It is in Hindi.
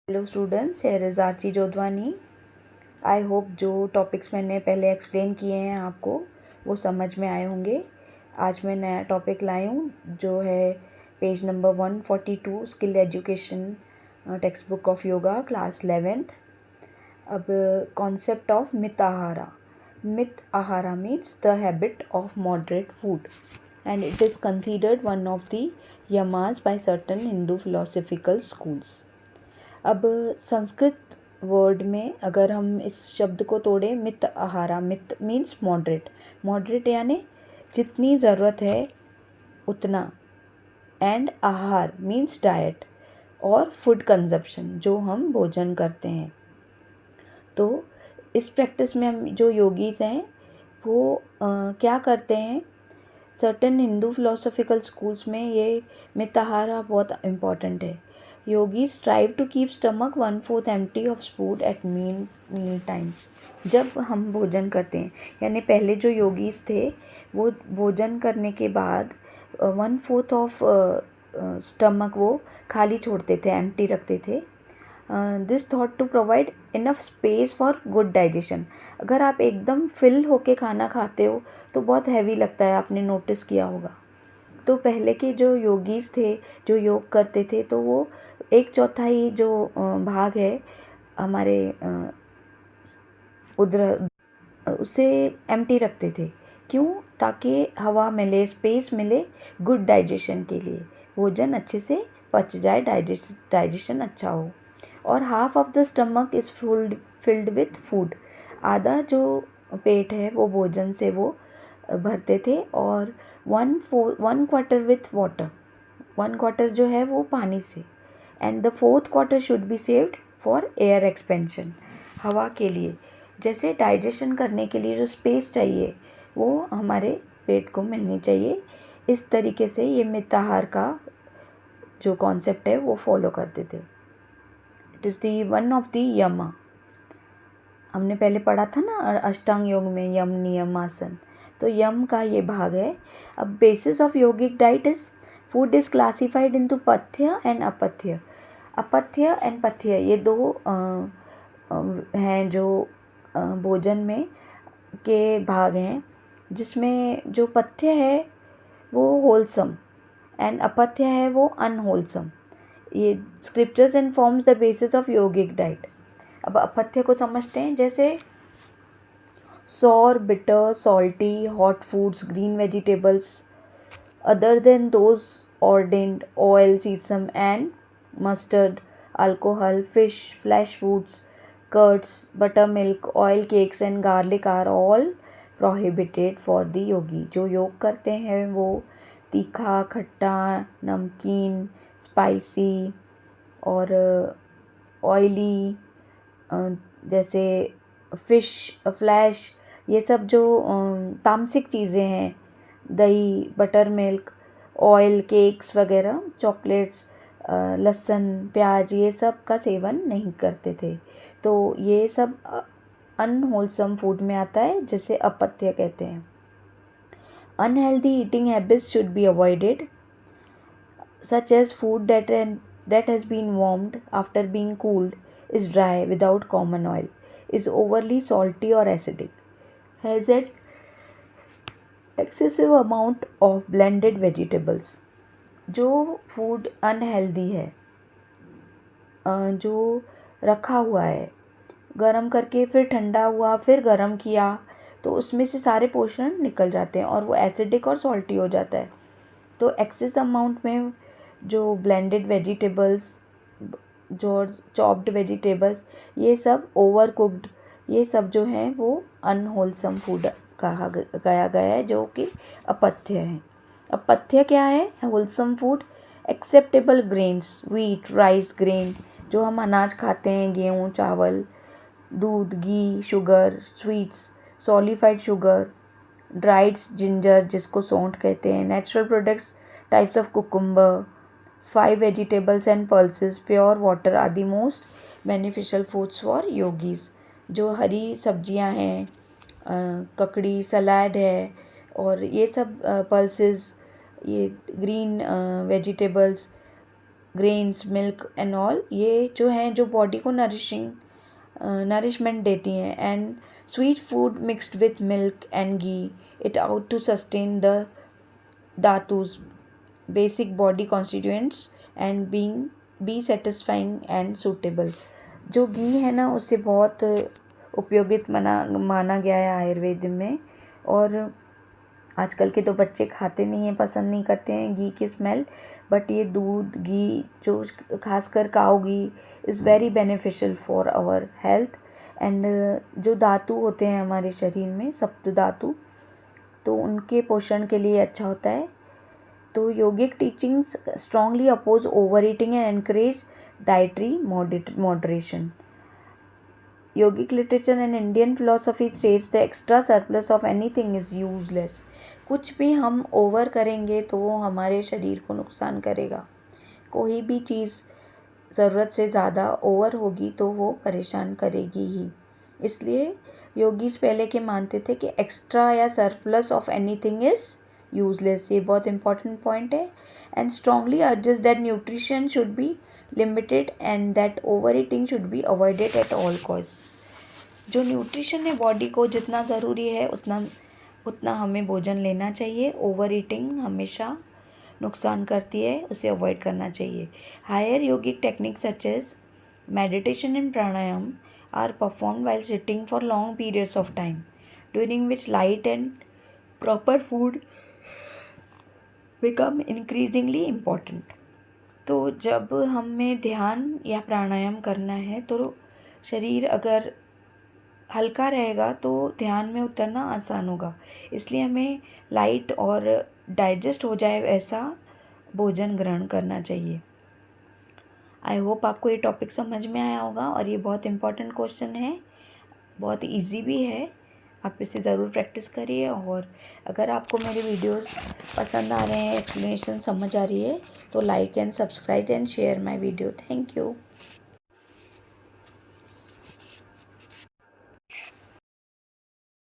Hello students, here is Archi Jodhwani. I hope जो टॉपिक्स मैंने पहले एक्सप्लेन किए हैं आपको वो समझ में आए होंगे। आज मैं नया टॉपिक लाई हूँ जो है page number 142 skill education text book of yoga class 11th। अब concept of mit ahara. Mit ahara means the habit of moderate food and it is considered one of the yamas by certain Hindu philosophical schools. अब संस्कृत वर्ड में अगर हम इस शब्द को तोड़ें, मित आहारा, मित मीन्स मॉडरेट। मॉडरेट यानी जितनी ज़रूरत है उतना, एंड आहार मीन्स डाइट और फूड कंजप्शन, जो हम भोजन करते हैं। तो इस प्रैक्टिस में हम जो योगीज हैं वो क्या करते हैं, सर्टेन हिंदू फिलोसफिकल स्कूल्स में ये मिताहारा बहुत इम्पॉर्टेंट है। Yogi strive to keep stomach 1/4 empty of food at meal time. जब हम भोजन करते हैं, यानी पहले जो योगीज थे वो भोजन करने के बाद 1/4 ऑफ स्टमक वो खाली छोड़ते थे, एम्प्टी रखते थे। This thought to provide enough space for good digestion. अगर आप एकदम फिल होके खाना खाते हो तो बहुत हैवी लगता है, आपने नोटिस किया होगा। तो पहले के जो योगीज थे जो योग करते थे तो वो 1/4 जो भाग है हमारे उधर उसे एम्प्टी रखते थे। क्यों? ताकि हवा मिले, स्पेस मिले गुड डाइजेशन के लिए, भोजन अच्छे से पच जाए, डाइजेशन अच्छा हो। और half of the stomach is filled with food. आधा जो पेट है वो भोजन से वो भरते थे, और 1/4 विथ वाटर, 1/4 जो है वो पानी से, and the 4th quarter should be saved for air expansion, हवा के लिए। जैसे डाइजेशन करने के लिए जो स्पेस चाहिए वो हमारे पेट को मिलनी चाहिए। इस तरीके से ये मिताहार का जो कॉन्सेप्ट है वो फॉलो करते थे। It is the one of the यमा। हमने पहले पढ़ा था ना अष्टांग योग में यम नियम आसन, तो यम का ये भाग है। अब basis of yogic diet is food is classified into पथ्य एंड अपथ्य। अपथ्य एंड पथ्य ये दो हैं जो भोजन में के भाग हैं, जिसमें जो पथ्य है वो होलसम एंड अपथ्य है वो अनहोलसम। ये scriptures informs the basis of yogic diet. अब अपथ्य को समझते हैं, जैसे sour, bitter, salty, hot foods, green vegetables, other than those ordained, oil, sesame and mustard, alcohol, fish, flesh foods, curds, buttermilk, oil cakes and garlic are all prohibited for the yogi। जो योग करते हैं वो तीखा, खट्टा, नमकीन, स्पाइसी और ऑयली, जैसे फ़िश, फ्लैश, ये सब जो तामसिक चीज़ें हैं, दही, बटर मिल्क, ऑयल, केक्स वगैरह, चॉकलेट्स, लहसुन, प्याज, ये सब का सेवन नहीं करते थे। तो ये सब अनहोलसम फूड में आता है, जिसे अपथ्य कहते हैं। Unhealthy eating habits should be avoided, such as food that has been warmed after being cooled, is dry without common oil, is overly salty or acidic, has an excessive amount of blended vegetables। जो फूड अनहेल्दी है, जो रखा हुआ है, गरम करके फिर ठंडा हुआ, फिर गरम किया, तो उसमें से सारे पोषण निकल जाते हैं और वो एसिडिक और सॉल्टी हो जाता है। तो एक्सेस अमाउंट में जो ब्लेंडेड वेजिटेबल्स, जो चॉप्ड वेजिटेबल्स, ये सब ओवर कुक्ड, ये सब जो हैं वो अनहोलसम फूड कहा गया है, जो कि अपथ्य है। अपथ्य क्या है? Wholesome food, acceptable grains, wheat, rice, grain, जो हम अनाज खाते हैं, गेहूँ, चावल, दूध, घी, शुगर, स्वीट्स, सॉलिफाइड शुगर, ड्राइड्स, जिंजर जिसको सौंठ कहते हैं, natural products, types of cucumber, 5 vegetables and pulses, pure water are the most beneficial foods for yogis। जो हरी सब्जियां हैं, ककड़ी, सलाद है, और ये सब पल्सेस, ये green vegetables, grains, milk and all, ये जो हैं जो बॉडी को नरिशमेंट देती हैं. And sweet food mixed with milk and ghee eat out to sustain the dhatus basic body constituents and being be satisfying and suitable. जो घी है ना उसे बहुत उपयोगित माना गया है आयुर्वेद में. और आजकल के तो बच्चे खाते नहीं हैं, पसंद नहीं करते हैं घी की स्मेल, बट ये दूध घी जो खासकर cow ghee is very beneficial for our health. And जो धातु होते हैं हमारे शरीर में, सप्त धातु, तो उनके पोषण के लिए अच्छा होता है. तो yogic teachings strongly oppose over eating and encourage dietary moderation. Yogic literature and Indian philosophy states the extra surplus of anything is useless. कुछ भी हम ओवर करेंगे तो वो हमारे शरीर को नुकसान करेगा. कोई भी चीज़ ज़रूरत से ज़्यादा ओवर होगी तो वो परेशान करेगी ही. इसलिए योगीज पहले के मानते थे कि एक्स्ट्रा या surplus of anything is useless. ये बहुत इंपॉर्टेंट पॉइंट है. And strongly urges that nutrition should be limited and that over eating should be avoided at all cost. जो न्यूट्रिशन है बॉडी को जितना ज़रूरी है उतना हमें भोजन लेना चाहिए. ओवर ईटिंग हमेशा नुकसान करती है, उसे अवॉइड करना चाहिए. Higher yogic techniques such as meditation and pranayama are performed while sitting for long periods of time, during which light and proper food become increasingly important. तो जब हमें ध्यान या प्राणायाम करना है तो शरीर अगर हल्का रहेगा तो ध्यान में उतरना आसान होगा. इसलिए हमें लाइट और डाइजेस्ट हो जाए ऐसा भोजन ग्रहण करना चाहिए. आई होप आपको ये टॉपिक समझ में आया होगा. और ये बहुत इम्पॉर्टेंट क्वेश्चन है, बहुत इजी भी है. आप इसे ज़रूर प्रैक्टिस करिए. और अगर आपको मेरे वीडियोस पसंद आ रहे हैं, एक्सप्लेनेशन समझ आ रही है, तो like and subscribe and share my video. Thank you.